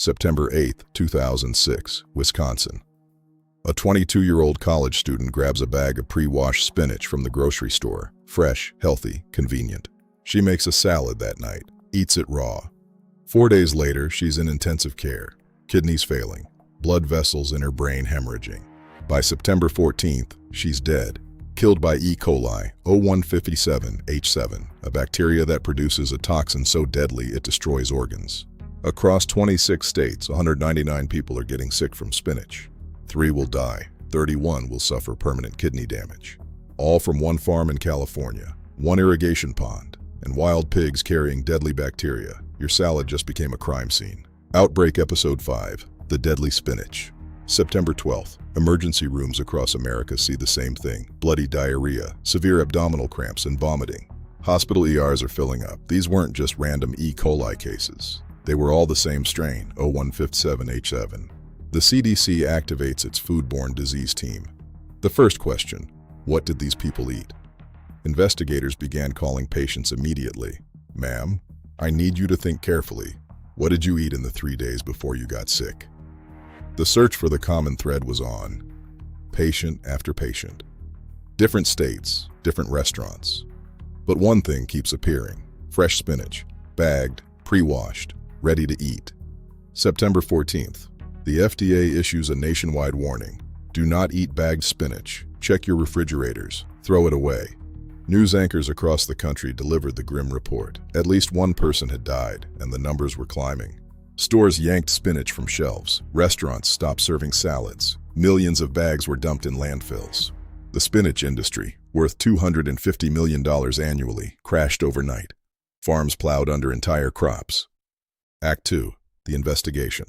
September 8, 2006, Wisconsin. A 22-year-old college student grabs a bag of pre-washed spinach from the grocery store. Fresh, healthy, convenient. She makes a salad that night, eats it raw. 4 days later, she's in intensive care. Kidneys failing, blood vessels in her brain hemorrhaging. By September 14th, she's dead. Killed by E. coli, O157H7, a bacteria that produces a toxin so deadly it destroys organs. Across 26 states, 199 people are getting sick from spinach. 3 will die, 31 will suffer permanent kidney damage. All from one farm in California, one irrigation pond, and wild pigs carrying deadly bacteria. Your salad just became a crime scene. Outbreak Episode 5, The Deadly Spinach. September 12th, emergency rooms across America see the same thing. Bloody diarrhea, severe abdominal cramps, and vomiting. Hospital ERs are filling up. These weren't just random E. coli cases. They were all the same strain, O157H7. The CDC activates its foodborne disease team. The first question, what did these people eat? Investigators began calling patients immediately. Ma'am, I need you to think carefully. What did you eat in the 3 days before you got sick? The search for the common thread was on. Patient after patient. Different states, different restaurants. But one thing keeps appearing. Fresh spinach, bagged, pre-washed, ready to eat. September 14th. The FDA issues a nationwide warning. Do not eat bagged spinach. Check your refrigerators. Throw it away. News anchors across the country delivered the grim report. At least one person had died, and the numbers were climbing. Stores yanked spinach from shelves. Restaurants stopped serving salads. Millions of bags were dumped in landfills. The spinach industry, worth $250 million annually, crashed overnight. Farms plowed under entire crops. Act 2. The investigation.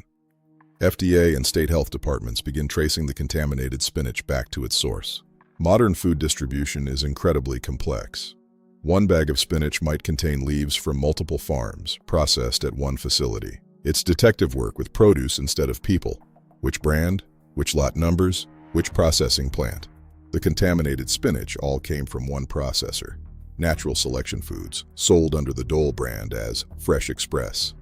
FDA and state health departments begin tracing the contaminated spinach back to its source. Modern food distribution is incredibly complex. One bag of spinach might contain leaves from multiple farms, processed at one facility. It's detective work with produce instead of people. Which brand? Which lot numbers? Which processing plant? The contaminated spinach all came from one processor. Natural Selection Foods, sold under the Dole brand as Fresh Express.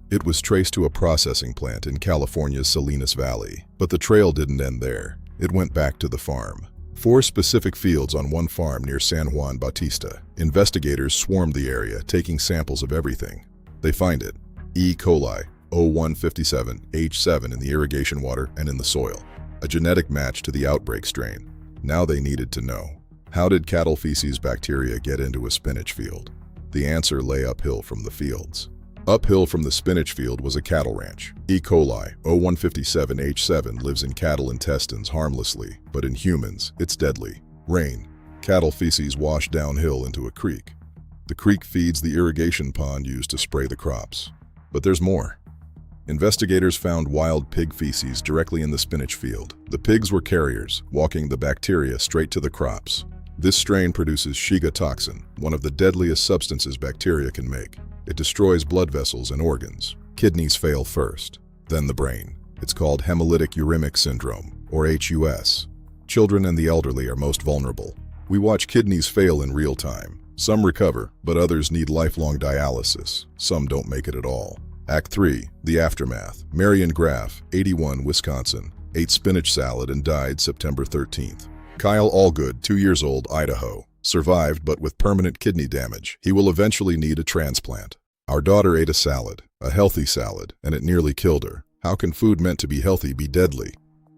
It was traced to a processing plant in California's Salinas Valley, but the trail didn't end there. It went back to the farm. 4 specific fields on one farm near San Juan Bautista. Investigators swarmed the area, taking samples of everything. They find it. E. coli, O157H7 in the irrigation water and in the soil. A genetic match to the outbreak strain. Now they needed to know. How did cattle feces bacteria get into a spinach field? The answer lay uphill from the fields. Uphill from the spinach field was a cattle ranch. E. coli, O157H7 lives in cattle intestines harmlessly, but in humans, it's deadly. Rain. Cattle feces wash downhill into a creek. The creek feeds the irrigation pond used to spray the crops. But there's more. Investigators found wild pig feces directly in the spinach field. The pigs were carriers, walking the bacteria straight to the crops. This strain produces Shiga toxin, one of the deadliest substances bacteria can make. It destroys blood vessels and organs. Kidneys fail first, then the brain. It's called hemolytic uremic syndrome, or HUS. Children and the elderly are most vulnerable. We watch kidneys fail in real time. Some recover, but others need lifelong dialysis. Some don't make it at all. Act 3. The aftermath. Marion Graff, 81, Wisconsin, ate spinach salad and died September 13th. Kyle Allgood, 2 years old, Idaho, survived but with permanent kidney damage. He will eventually need a transplant. Our daughter ate a salad, a healthy salad, and it nearly killed her. How can food meant to be healthy be deadly?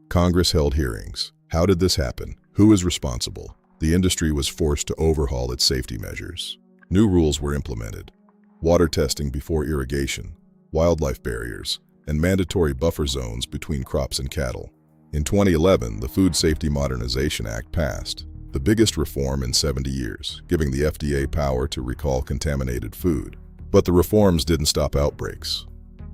Congress held hearings. How did this happen? Who is responsible? The industry was forced to overhaul its safety measures. New rules were implemented. Water testing before irrigation, wildlife barriers, and mandatory buffer zones between crops and cattle. In 2011, the Food Safety Modernization Act passed, the biggest reform in 70 years, giving the FDA power to recall contaminated food. But the reforms didn't stop outbreaks.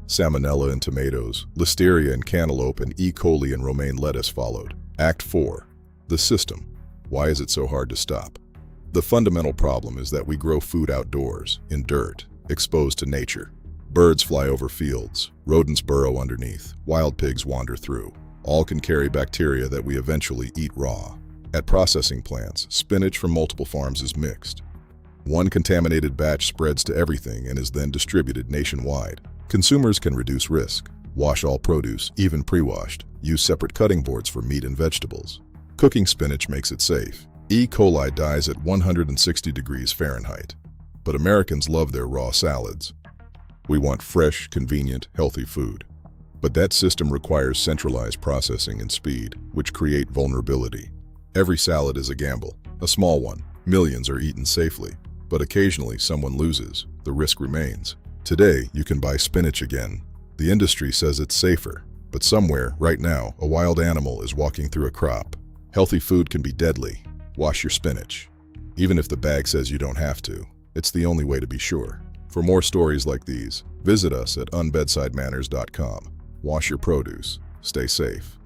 Salmonella in tomatoes, listeria in cantaloupe, and E. coli in romaine lettuce followed. Act 4. The system. Why is it so hard to stop? The fundamental problem is that we grow food outdoors, in dirt, exposed to nature. Birds fly over fields, rodents burrow underneath, wild pigs wander through. All can carry bacteria that we eventually eat raw. At processing plants, spinach from multiple farms is mixed. One contaminated batch spreads to everything and is then distributed nationwide. Consumers can reduce risk. Wash all produce, even pre-washed. Use separate cutting boards for meat and vegetables. Cooking spinach makes it safe. E. coli dies at 160 degrees Fahrenheit. But Americans love their raw salads. We want fresh, convenient, healthy food. But that system requires centralized processing and speed, which create vulnerability. Every salad is a gamble, a small one. Millions are eaten safely. But occasionally someone loses. The risk remains. Today, you can buy spinach again. The industry says it's safer. But somewhere, right now, a wild animal is walking through a crop. Healthy food can be deadly. Wash your spinach. Even if the bag says you don't have to, it's the only way to be sure. For more stories like these, visit us at unbedsidemanners.com. Wash your produce. Stay safe.